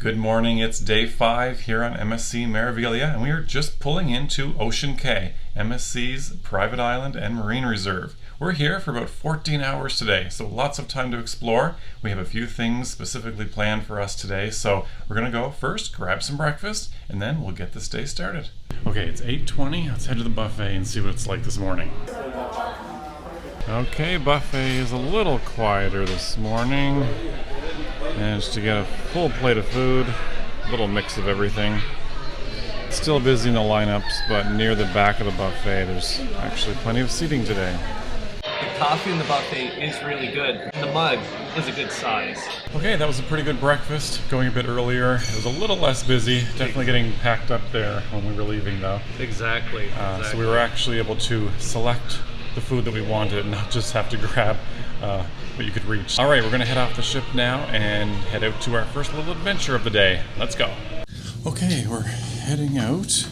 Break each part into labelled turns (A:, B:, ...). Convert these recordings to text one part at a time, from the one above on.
A: Good morning, it's day 5 here on MSC Meraviglia, and we are just pulling into Ocean Cay, MSC's private island and marine reserve. We're here for about 14 hours today, so lots of time to explore. We have a few things specifically planned for us today, so we're going to go first, grab some breakfast, and then we'll get this day started. Okay, it's 8:20. Let's head to the buffet and see what it's like this morning. Okay, buffet is a little quieter this morning. Managed to get a full plate of food, a little mix of everything. Still busy in the lineups, but near the back of the buffet there's actually plenty of seating today.
B: The coffee in the buffet is really good. The mug is a good size.
A: Okay, that was a pretty good breakfast. Going a bit earlier. It was a little less busy. Definitely getting packed up there when we were leaving though.
B: Exactly.
A: So we were actually able to select the food that we wanted and not just have to grab what you could reach. Alright, we're going to head off the ship now and head out to our first little adventure of the day. Let's go. Okay, we're heading out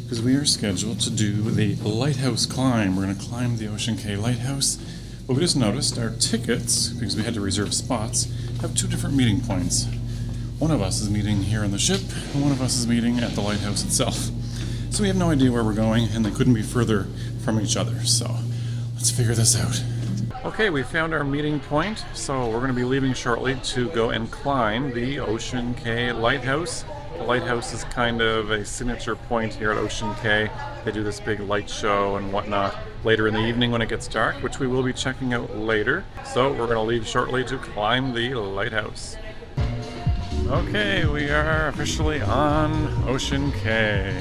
A: because we are scheduled to do the Lighthouse climb. We're going to climb the Ocean Cay Lighthouse. But we just noticed our tickets, because we had to reserve spots, have 2 different meeting points. One of us is meeting here on the ship, and one of us is meeting at the lighthouse itself. So we have no idea where we're going, and they couldn't be further from each other. So let's figure this out. Okay, we found our meeting point, so we're going to be leaving shortly to go and climb the Ocean Cay Lighthouse. The lighthouse is kind of a signature point here at Ocean Cay. They do this big light show and whatnot later in the evening when it gets dark, which we will be checking out later. So we're going to leave shortly to climb the lighthouse. Okay, we are officially on Ocean Cay.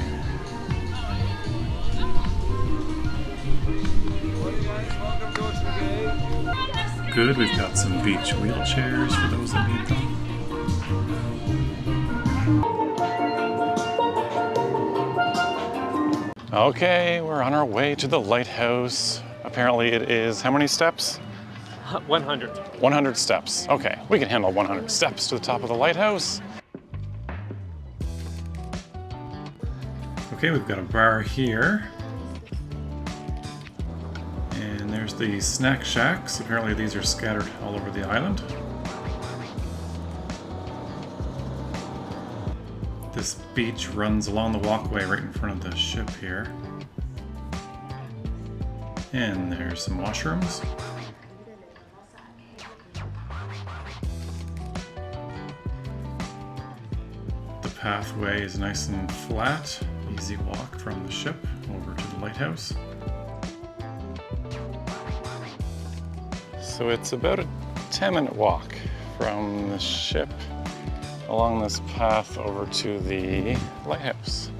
A: Good, we've got some beach wheelchairs for those that need them. Okay, we're on our way to the lighthouse. Apparently it is, how many steps?
B: 100.
A: 100 steps. Okay, we can handle 100 steps to the top of the lighthouse. Okay, we've got a bar here. And there's the snack shacks. Apparently these are scattered all over the island. This beach runs along the walkway right in front of the ship here. And there's some washrooms. The pathway is nice and flat. Easy walk from the ship over to the lighthouse. So it's about a 10-minute walk from the ship along this path over to the lighthouse.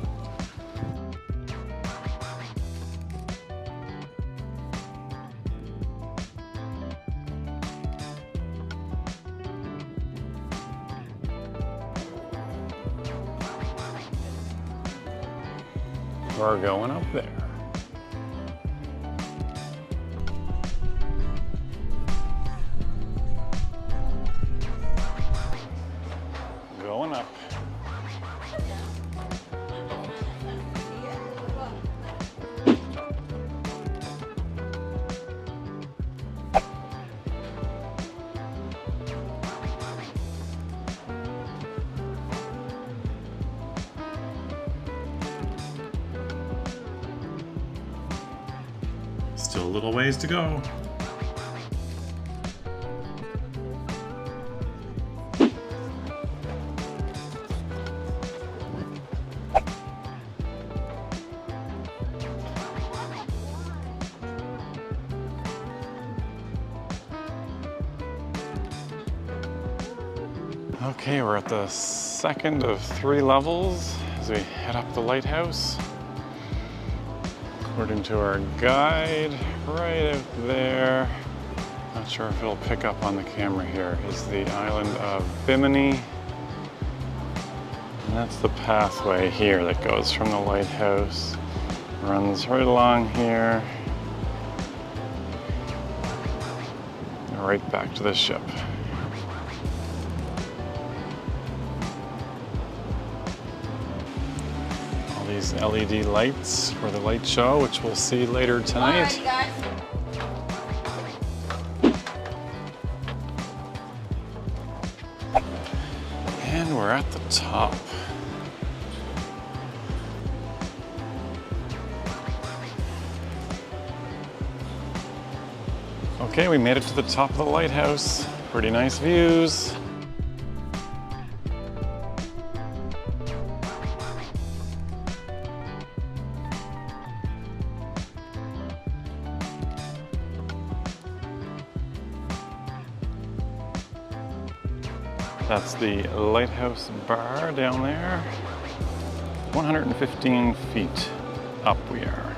A: We're going up there. Going up. Still a little ways to go. Okay, we're at the second of 3 levels as we head up the lighthouse. According to our guide, right out there, not sure if it'll pick up on the camera here, is the island of Bimini. And that's the pathway here that goes from the lighthouse, runs right along here, and right back to the ship. These LED lights for the light show, which we'll see later tonight. And we're we're at the top. Okay, we made it to the top of the lighthouse. Pretty nice views. That's the Lighthouse bar down there. 115 feet up we are.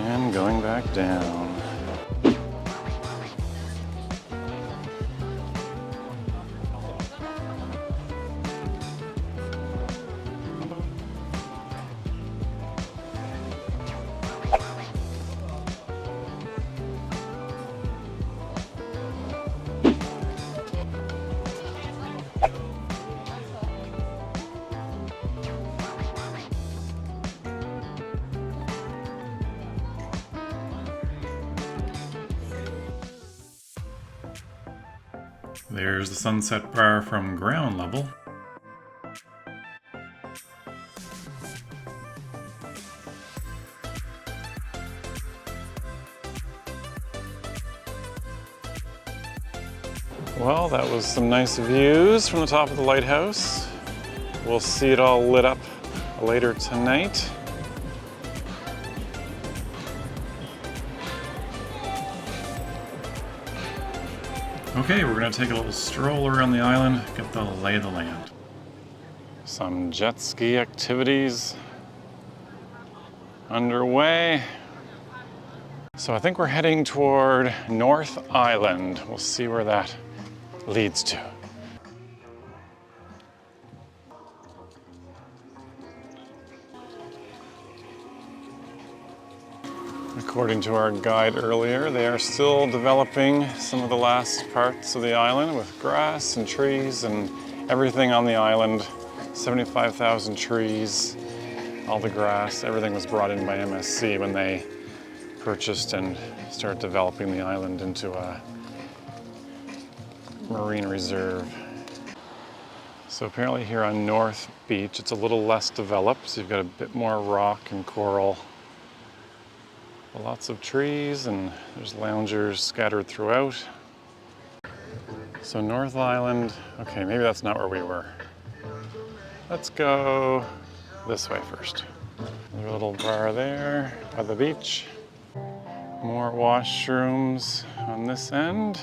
A: And going back down. There's the sunset bar from ground level. Well, that was some nice views from the top of the lighthouse. We'll see it all lit up later tonight. Okay, we're gonna take a little stroll around the island, get the lay of the land. Some jet ski activities underway. So I think we're heading toward North Island. We'll see where that leads to. According to our guide earlier, they are still developing some of the last parts of the island with grass and trees and everything on the island. 75,000 trees, all the grass, everything was brought in by MSC when they purchased and started developing the island into a marine reserve. So apparently here on North Beach, it's a little less developed, so you've got a bit more rock and coral. Lots of trees, and there's loungers scattered throughout. So North Island, okay, maybe that's not where we were. Let's go this way first. There's a little bar there by the beach. More washrooms on this end.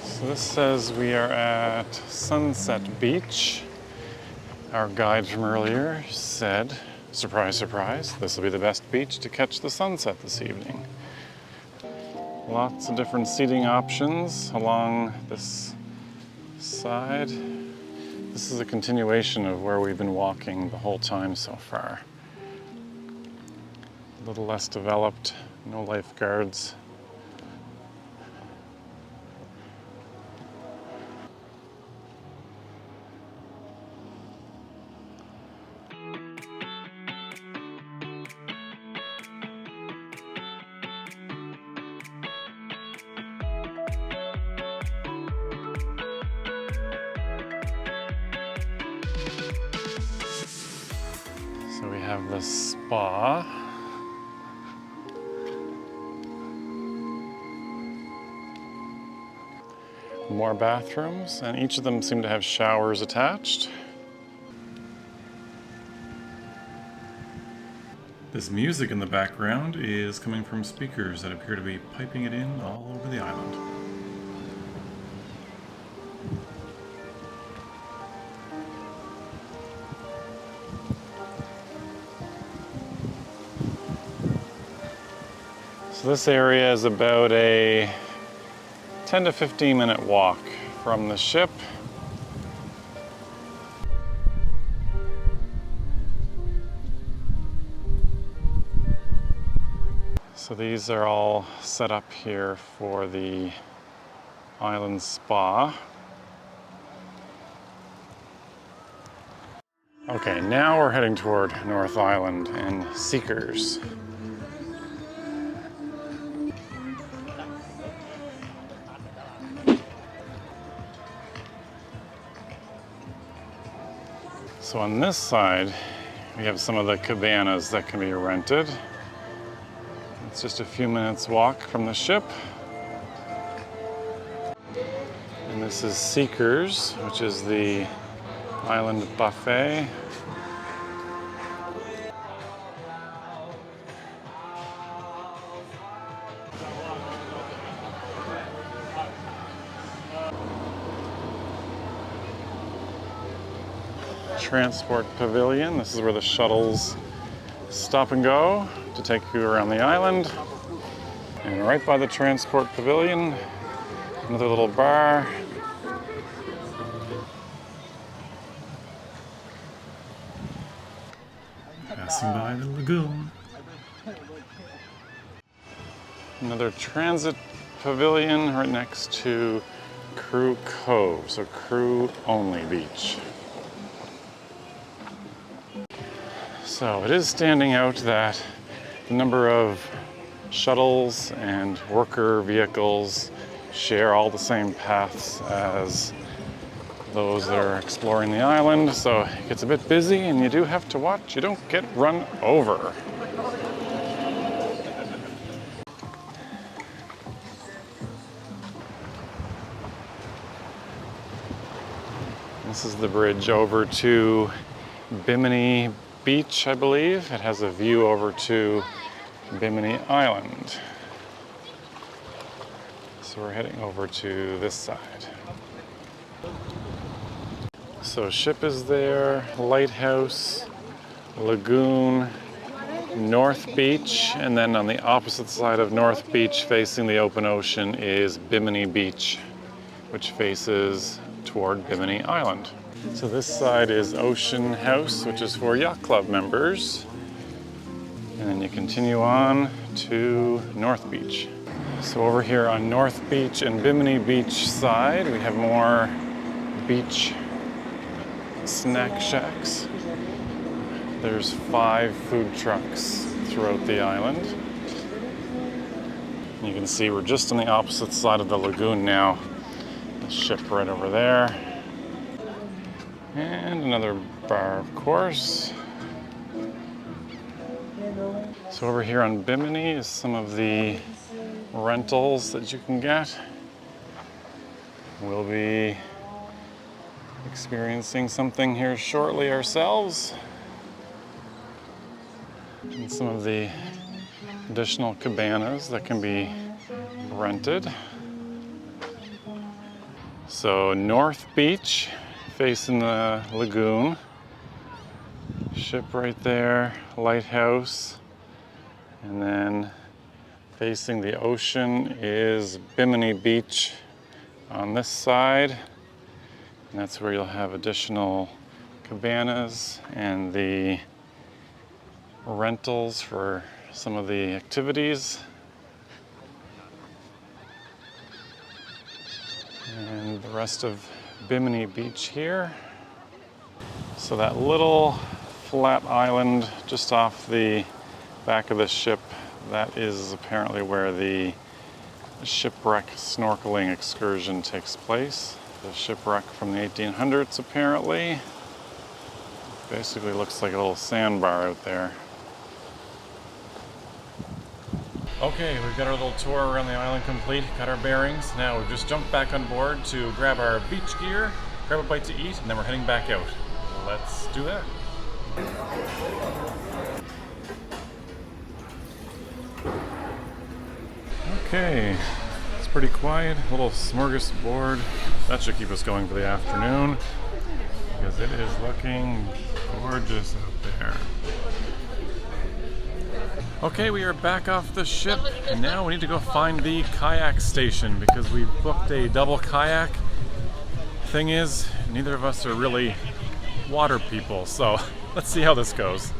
A: So this says we are at Sunset Beach. Our guide from earlier said, surprise, surprise, this will be the best beach to catch the sunset this evening. Lots of different seating options along this side. This is a continuation of where we've been walking the whole time so far. A little less developed, no lifeguards. So we have the spa. More bathrooms, and each of them seem to have showers attached. This music in the background is coming from speakers that appear to be piping it in all over the island. So this area is about a 10 to 15 minute walk from the ship. So these are all set up here for the island spa. Okay, now we're heading toward North Island and Seekers. So on this side, we have some of the cabanas that can be rented. It's just a few minutes walk from the ship. And this is Seekers, which is the island buffet. Transport pavilion. This is where the shuttles stop and go to take you around the island. And right by the transport pavilion, another little bar. Passing by the lagoon. Another transit pavilion right next to Crew Cove, so crew only beach. So it is standing out that the number of shuttles and worker vehicles share all the same paths as those that are exploring the island, so it gets a bit busy and you do have to watch you don't get run over. This is the bridge over to Bimini Beach, I believe. It has a view over to Bimini Island. So we're heading over to this side. So ship is there, Lighthouse, Lagoon, North Beach, and then on the opposite side of North Beach facing the open ocean is Bimini Beach, which faces toward Bimini Island. So this side is Ocean House, which is for yacht club members. And then you continue on to North Beach. So over here on North Beach and Bimini Beach side, we have more beach snack shacks. There's 5 food trucks throughout the island. You can see we're just on the opposite side of the lagoon now. The ship right over there. And another bar, of course. So over here on Bimini is some of the rentals that you can get. We'll be experiencing something here shortly ourselves. And some of the additional cabanas that can be rented. So North Beach, facing the lagoon. Ship right there, Lighthouse. And then facing the ocean is Bimini Beach on this side. And that's where you'll have additional cabanas and the rentals for some of the activities. And the rest of Bimini Beach here. So that little flat island just off the back of the ship, that is apparently where the shipwreck snorkeling excursion takes place. The shipwreck from the 1800s apparently. Basically looks like a little sandbar out there. Okay, we've got our little tour around the island complete, got our bearings. Now we've just jumped back on board to grab our beach gear, grab a bite to eat, and then we're heading back out. Let's do that. Okay, it's pretty quiet, a little smorgasbord. That should keep us going for the afternoon, because it is looking gorgeous out there. Okay, we are back off the ship, and now we need to go find the kayak station because we've booked a double kayak. Thing is, neither of us are really water people, so let's see how this goes.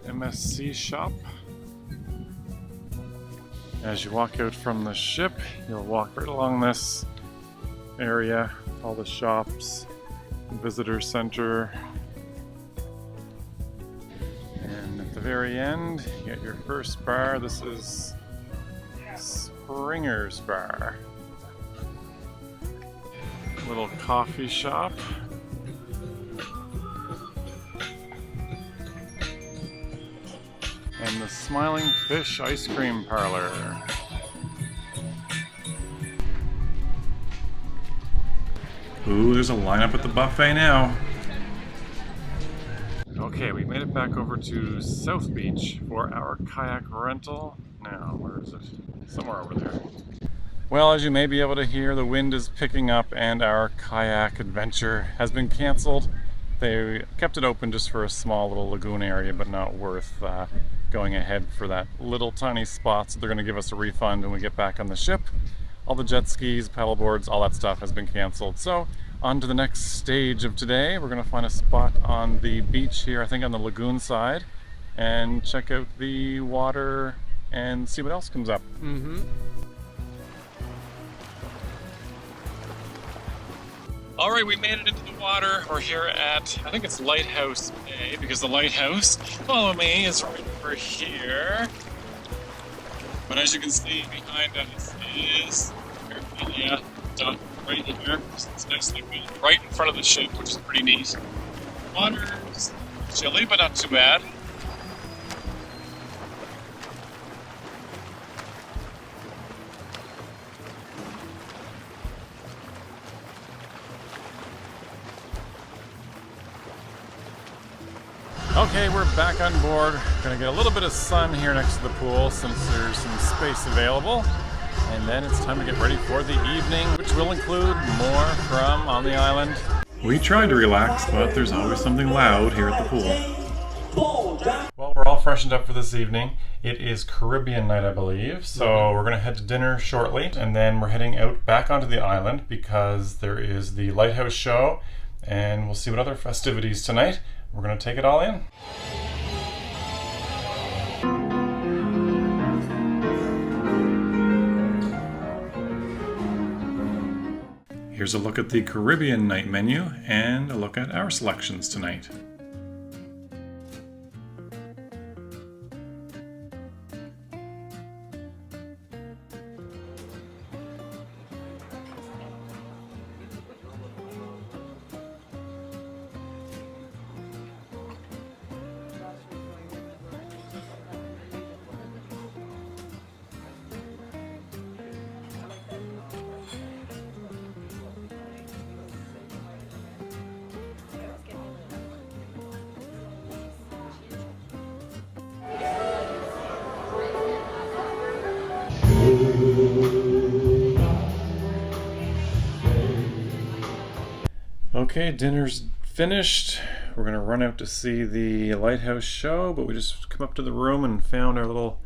A: MSC shop. As you walk out from the ship, you'll walk right along this area, all the shops, visitor center, and the very end, you get your first bar. This is Springer's Bar. Little coffee shop. And the Smiling Fish Ice Cream Parlor. Ooh, there's a lineup at the buffet now. Okay, we made it back over to South Beach for our kayak rental. Now, where is it? Somewhere over there. Well, as you may be able to hear, the wind is picking up and our kayak adventure has been canceled. They kept it open just for a small little lagoon area, but not worth going ahead for that little tiny spot. So they're going to give us a refund when we get back on the ship. All the jet skis, paddle boards, all that stuff has been canceled. So on to the next stage of today. We're going to find a spot on the beach here, I think on the lagoon side, and check out the water and see what else comes up. All right, we made it into the water. We're here at, I think it's Lighthouse Bay, because the lighthouse, follow me, is right over here. But as you can see behind us is, yeah, done right here. It's nicely built right in front of the ship, which is pretty neat. Water's chilly, but not too bad. Okay, we're back on board. Gonna get a little bit of sun here next to the pool since there's some space available. And then it's time to get ready for the evening, which will include more from On the Island. We tried to relax, but there's always something loud here at the pool. Well, we're all freshened up for this evening. It is Caribbean night, I believe, so we're gonna head to dinner shortly, and then we're heading out back onto the island because there is the Lighthouse show, and we'll see what other festivities tonight. We're going to take it all in. Here's a look at the Caribbean night menu and a look at our selections tonight. Okay, dinner's finished. We're gonna run out to see the Lighthouse show, but we just come up to the room and found our little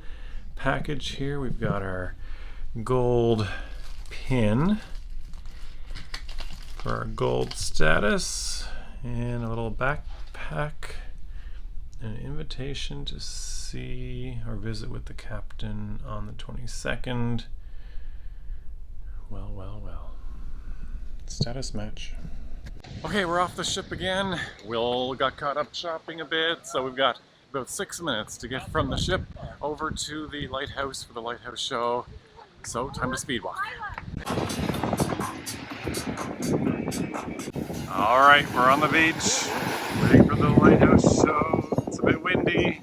A: package here. We've got our gold pin for our gold status, and a little backpack, an invitation to see or visit with the captain on the 22nd. Well, well, well. Status match. Okay, we're off the ship again. Will got caught up shopping a bit, so we've got about 6 minutes to get from the ship over to the lighthouse for the Lighthouse show. So, time to speed walk. Alright, we're on the beach, waiting for the Lighthouse show. It's a bit windy.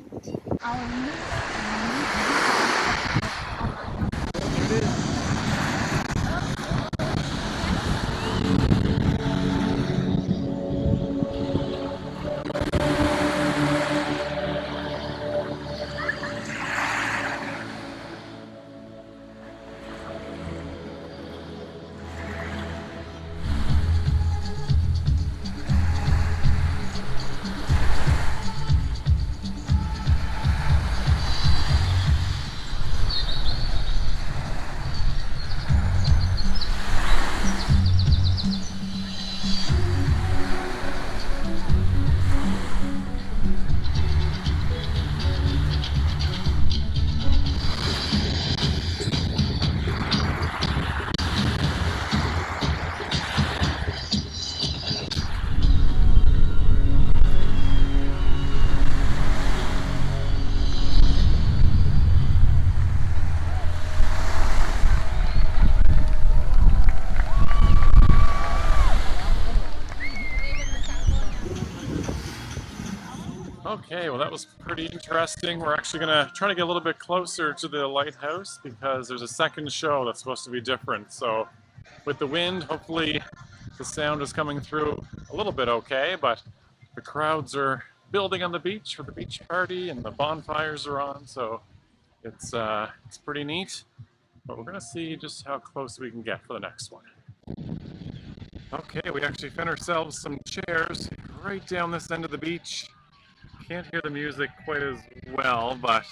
A: Okay, well that was pretty interesting. We're actually gonna try to get a little bit closer to the lighthouse because there's a second show that's supposed to be different. So with the wind, hopefully the sound is coming through a little bit okay, but the crowds are building on the beach for the beach party and the bonfires are on, so it's pretty neat. But we're gonna see just how close we can get for the next one. Okay, we actually found ourselves some chairs right down this end of the beach. Can't hear the music quite as well, but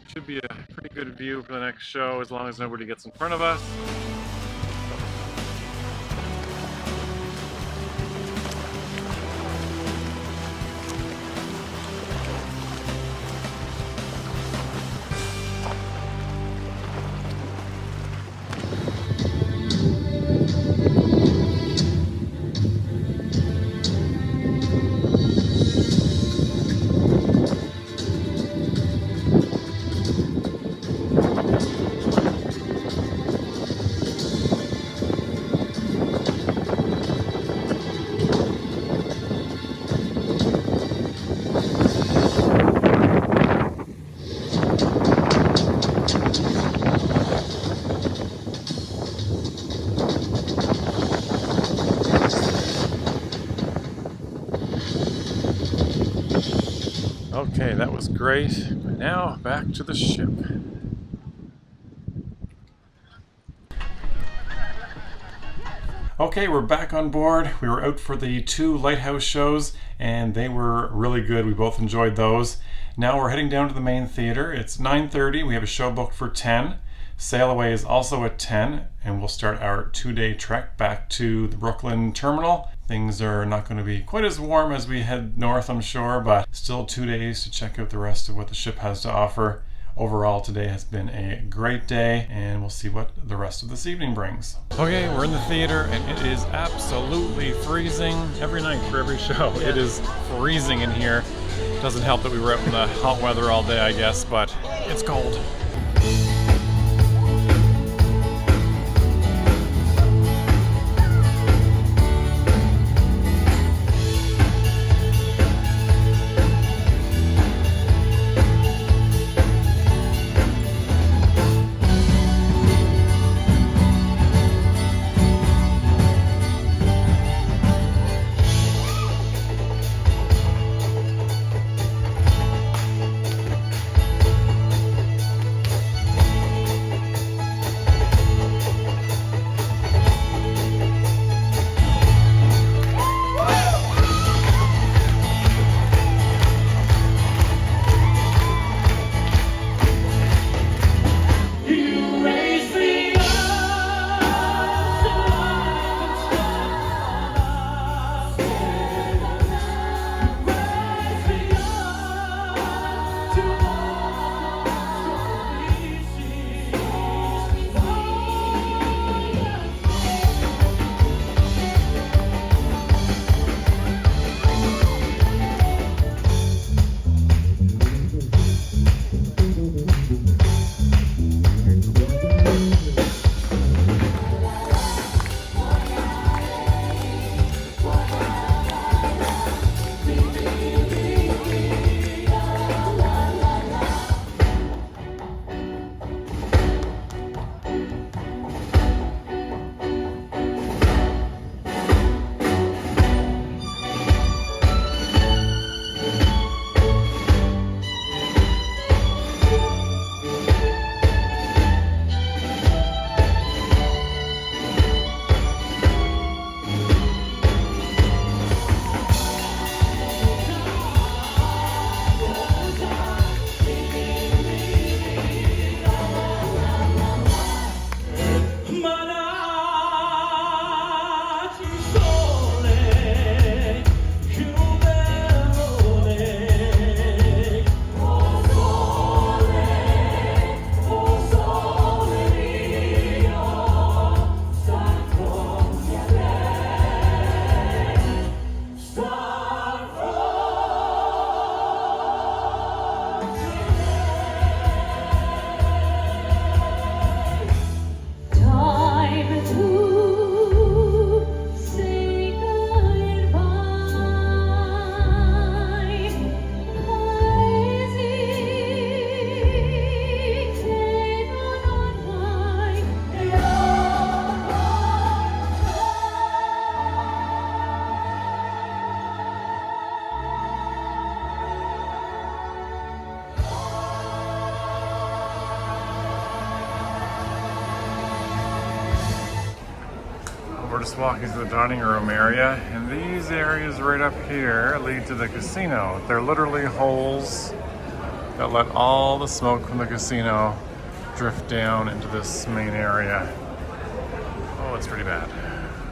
A: should be a pretty good view for the next show as long as nobody gets in front of us. Okay, that was great. Now back to the ship. Okay, we're back on board. We were out for the 2 lighthouse shows and they were really good. We both enjoyed those. Now we're heading down to the main theater. It's 9:30. We have a show booked for 10. Sail away is also at 10, and we'll start our 2-day trek back to the Brooklyn terminal. Things are not going to be quite as warm as we head north, I'm sure, but still 2 days to check out the rest of what the ship has to offer. Overall, today has been a great day, and we'll see what the rest of this evening brings. Okay, we're in the theater, and it is absolutely freezing every night for every show. Yeah. It is freezing in here. Doesn't help that we were out in the hot weather all day, I guess, but it's cold. just walking through the dining room area, and these areas right up here lead to the casino. They're literally holes that let all the smoke from the casino drift down into this main area. Oh, it's pretty bad.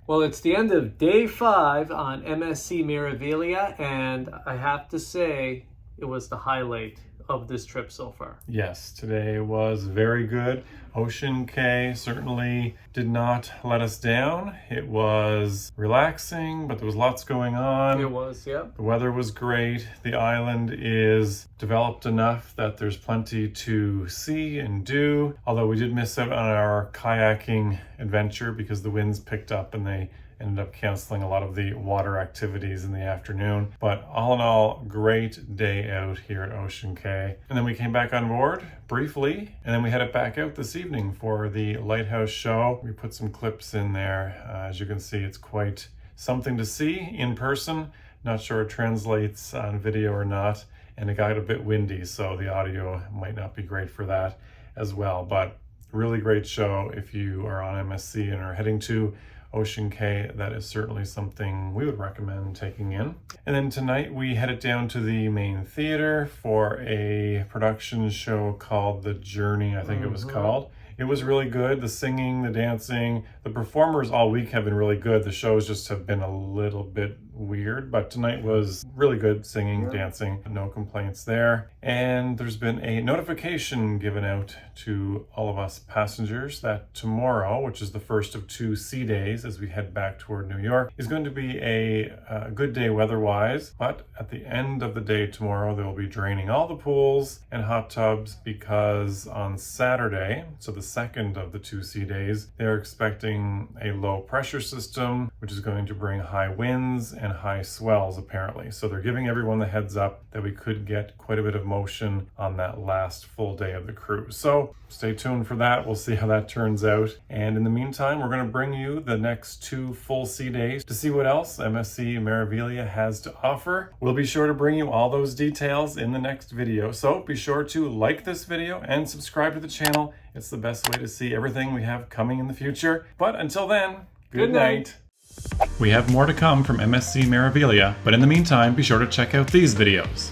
B: Well, it's the end of day 5 on MSC Meraviglia, and I have to say it was the highlight of this trip so far.
A: Yes, today was very good. Ocean CAY certainly did not let us down. It was relaxing, but there was lots going on.
B: It was, yeah.
A: The weather was great. The island is developed enough that there's plenty to see and do. Although we did miss out on our kayaking adventure because the winds picked up and they ended up canceling a lot of the water activities in the afternoon. But all in all, great day out here at Ocean CAY. And then we came back on board briefly, and then we headed back out this evening for the Lighthouse show. We put some clips in there. As you can see, it's quite something to see in person. Not sure it translates on video or not. And it got a bit windy, so the audio might not be great for that as well. But really great show. If you are on MSC and are heading to Ocean CAY, that is certainly something we would recommend taking in. And then tonight we headed down to the main theater for a production show called The Journey, I think it was called. It was really good. The singing, the dancing, the performers all week have been really good. The shows just have been a little bit weird, but tonight was really good singing, dancing, no complaints there. And there's been a notification given out to all of us passengers that tomorrow, which is the first of 2 sea days as we head back toward New York, is going to be a good day weather-wise. But at the end of the day tomorrow, they will be draining all the pools and hot tubs because on Saturday, so the second of the 2 sea days, they're expecting a low pressure system, which is going to bring high winds and high swells apparently. So they're giving everyone the heads up that we could get quite a bit of motion on that last full day of the cruise. So stay tuned for that. We'll see how that turns out. And in the meantime, we're going to bring you the next 2 full sea days to see what else MSC Meraviglia has to offer. We'll be sure to bring you all those details in the next video. So be sure to like this video and subscribe to the channel. It's the best way to see everything we have coming in the future. But until then, good night. We have more to come from MSC Meraviglia, but in the meantime, be sure to check out these videos.